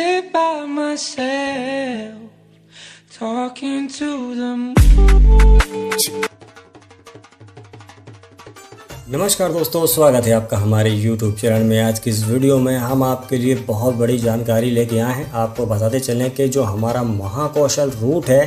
sit by myself, talking to the moon. नमस्कार दोस्तों, स्वागत है आपका हमारे YouTube चैनल में। आज की इस वीडियो में हम आपके लिए बहुत बड़ी जानकारी लेके आए हैं। आपको बताते चलें कि जो हमारा महाकौशल रूट है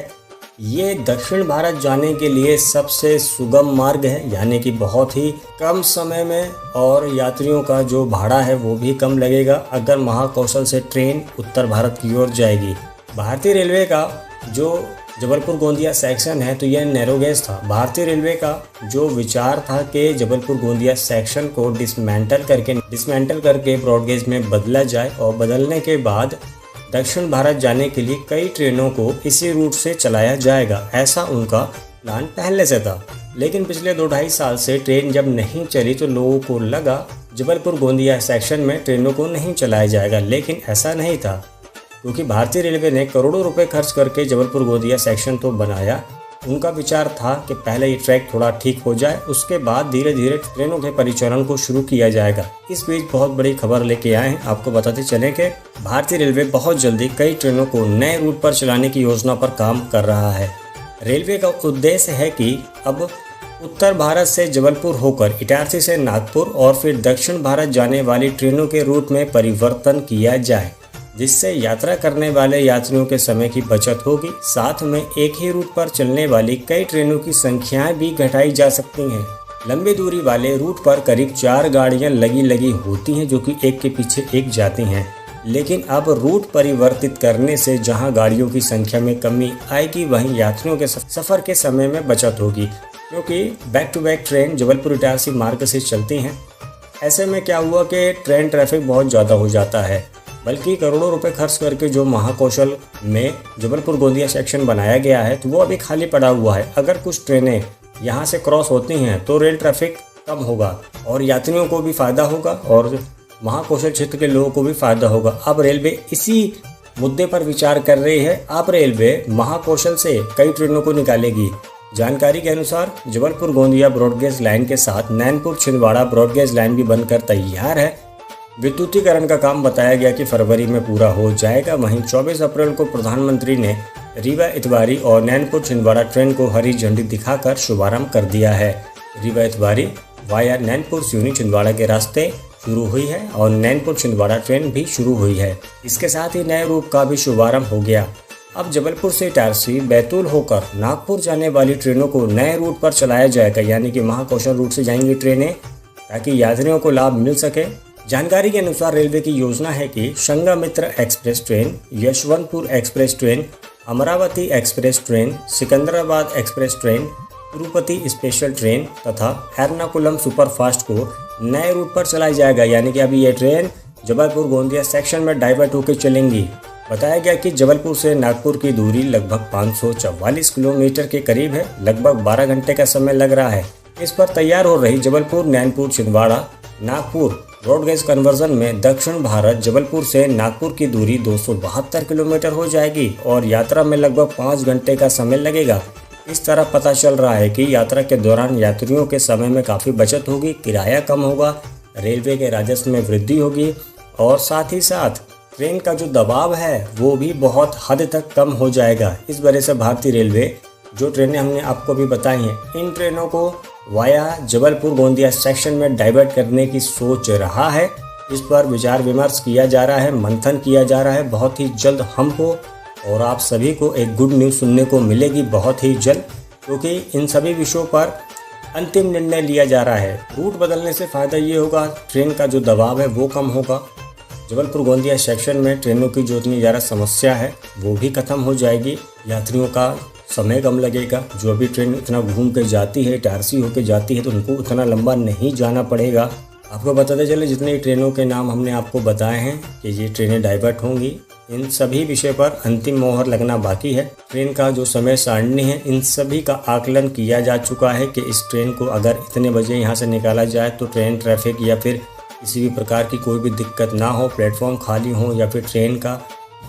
ये दक्षिण भारत जाने के लिए सबसे सुगम मार्ग है, यानी कि बहुत ही कम समय में, और यात्रियों का जो भाड़ा है वो भी कम लगेगा अगर महाकौशल से ट्रेन उत्तर भारत की ओर जाएगी। भारतीय रेलवे का जो जबलपुर गोंदिया सेक्शन है तो यह नैरो गेज था। भारतीय रेलवे का जो विचार था कि जबलपुर गोंदिया सेक्शन को डिसमेंटल करके ब्रॉड गेज में बदला जाए, और बदलने के बाद दक्षिण भारत जाने के लिए कई ट्रेनों को इसी रूट से चलाया जाएगा, ऐसा उनका प्लान पहले से था। लेकिन पिछले 2-2.5 साल से ट्रेन जब नहीं चली तो लोगों को लगा जबलपुर गोंदिया सेक्शन में ट्रेनों को नहीं चलाया जाएगा, लेकिन ऐसा नहीं था, क्योंकि भारतीय रेलवे ने करोड़ों रुपए खर्च करके जबलपुर गोंदिया सेक्शन तो बनाया। उनका विचार था कि पहले ये ट्रैक थोड़ा ठीक हो जाए, उसके बाद धीरे धीरे ट्रेनों के परिचालन को शुरू किया जाएगा। इस बीच बहुत बड़ी खबर लेके आए हैं। आपको बताते चलें कि भारतीय रेलवे बहुत जल्दी कई ट्रेनों को नए रूट पर चलाने की योजना पर काम कर रहा है। रेलवे का उद्देश्य है कि अब उत्तर भारत से जबलपुर होकर इटारसी से नागपुर और फिर दक्षिण भारत जाने वाली ट्रेनों के रूट में परिवर्तन किया जाए, जिससे यात्रा करने वाले यात्रियों के समय की बचत होगी। साथ में एक ही रूट पर चलने वाली कई ट्रेनों की संख्याएं भी घटाई जा सकती हैं। लंबी दूरी वाले रूट पर करीब 4 गाड़ियां लगी होती हैं, जो कि एक के पीछे एक जाती हैं। लेकिन अब रूट परिवर्तित करने से जहां गाड़ियों की संख्या में कमी आएगी, वहीं यात्रियों के सफ़र के समय में बचत होगी, क्योंकि back to back train Jabalpur Itarsi मार्ग से चलती हैं। ऐसे में क्या हुआ कि ट्रेन ट्रैफिक बहुत ज़्यादा हो जाता है। बल्कि करोड़ों रुपए खर्च करके जो महाकौशल में जबलपुर गोंदिया सेक्शन बनाया गया है तो वो अभी खाली पड़ा हुआ है। अगर कुछ ट्रेनें यहाँ से क्रॉस होती हैं तो रेल ट्रैफिक कम होगा और यात्रियों को भी फ़ायदा होगा और महाकौशल क्षेत्र के लोगों को भी फ़ायदा होगा। अब रेलवे इसी मुद्दे पर विचार कर रही है। अब रेलवे महाकौशल से कई ट्रेनों को निकालेगी। जानकारी के अनुसार जबलपुर गोंदिया ब्रॉडगेज लाइन के साथ नैनपुर छिंदवाड़ा ब्रॉडगेज लाइन भी बनकर तैयार है। विद्युतीकरण का काम बताया गया कि फरवरी में पूरा हो जाएगा। वहीं 24 अप्रैल को प्रधानमंत्री ने रीवा इतवारी और नैनपुर छिंदवाड़ा ट्रेन को हरी झंडी दिखाकर शुभारंभ कर दिया है। रीवा इतवारी वाया नैनपुर सिवनी छिंदवाड़ा के रास्ते शुरू हुई है और नैनपुर छिंदवाड़ा ट्रेन भी शुरू हुई है। इसके साथ ही नए रूट का भी शुभारंभ हो गया। अब जबलपुर से इटारसी बैतूल होकर नागपुर जाने वाली ट्रेनों को नए रूट पर चलाया जाएगा, यानी कि महाकौशल रूट से जाएंगी ट्रेनें, ताकि यात्रियों को लाभ मिल सके। जानकारी के अनुसार रेलवे की योजना है कि Sanghamitra express train, Yesvantpur express train, Amaravati express train, Secunderabad express train, Tirupati special train तथा एर्नाकुलम सुपरफास्ट को नए रूट पर चलाई जाएगा, यानी कि अभी ये ट्रेन जबलपुर गोंदिया सेक्शन में डाइवर्ट होकर चलेंगी। बताया गया कि जबलपुर से नागपुर की दूरी लगभग 544 किलोमीटर के करीब है। लगभग 12 घंटे का समय लग रहा है। इस पर तैयार हो रही जबलपुर नैनपुर छिंदवाड़ा नागपुर ब्रॉडगेज कन्वर्जन में दक्षिण भारत जबलपुर से नागपुर की दूरी 272 किलोमीटर हो जाएगी और यात्रा में लगभग 5 घंटे का समय लगेगा। इस तरह पता चल रहा है कि यात्रा के दौरान यात्रियों के समय में काफ़ी बचत होगी, किराया कम होगा, रेलवे के राजस्व में वृद्धि होगी और साथ ही साथ ट्रेन का जो दबाव है वो भी बहुत हद तक कम हो जाएगा। इस वजह से भारतीय रेलवे जो ट्रेनें हमने आपको भी बताई हैं, इन ट्रेनों को वाया जबलपुर गोंदिया सेक्शन में डाइवर्ट करने की सोच रहा है। इस पर विचार विमर्श किया जा रहा है, मंथन किया जा रहा है। बहुत ही जल्द हमको और आप सभी को एक गुड न्यूज़ सुनने को मिलेगी, बहुत ही जल्द, क्योंकि इन सभी विषयों पर अंतिम निर्णय लिया जा रहा है। रूट बदलने से फ़ायदा ये होगा, ट्रेन का जो दबाव है वो कम होगा। जबलपुर गोंदिया सेक्शन में ट्रेनों की जो इतनी ज़्यादा समस्या है वो भी ख़त्म हो जाएगी। यात्रियों का समय कम लगेगा। जो अभी ट्रेन इतना घूम के जाती है, इटारसी होके जाती है, तो उनको उतना लंबा नहीं जाना पड़ेगा। आपको बताते चले जितनी ट्रेनों के नाम हमने आपको बताए हैं कि ये ट्रेनें डाइवर्ट होंगी, इन सभी विषय पर अंतिम मोहर लगना बाकी है। ट्रेन का जो समय सारणी है, इन सभी का आकलन किया जा चुका है कि इस ट्रेन को अगर इतने बजे यहाँ से निकाला जाए तो ट्रेन ट्रैफिक या फिर किसी भी प्रकार की कोई भी दिक्कत ना हो, प्लेटफॉर्म खाली हो या फिर ट्रेन का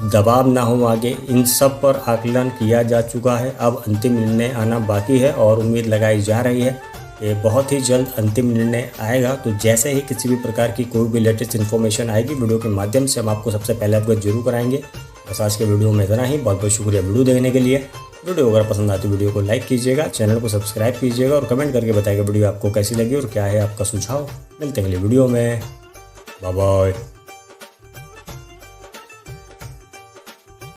दबाव ना हो आगे, इन सब पर आकलन किया जा चुका है। अब अंतिम निर्णय आना बाकी है और उम्मीद लगाई जा रही है ये बहुत ही जल्द अंतिम निर्णय आएगा। तो जैसे ही किसी भी प्रकार की कोई भी लेटेस्ट इन्फॉर्मेशन आएगी वीडियो के माध्यम से हम आपको सबसे पहले अवगत जरूर कराएंगे। बस आज के वीडियो में इतना ही। बहुत बहुत शुक्रिया वीडियो देखने के लिए। वीडियो अगर पसंद आती वीडियो को लाइक कीजिएगा, चैनल को सब्सक्राइब कीजिएगा और कमेंट करके बताइएगा वीडियो आपको कैसी लगी और क्या है आपका सुझाव। मिलते हैं अगले वीडियो में। Bye bye.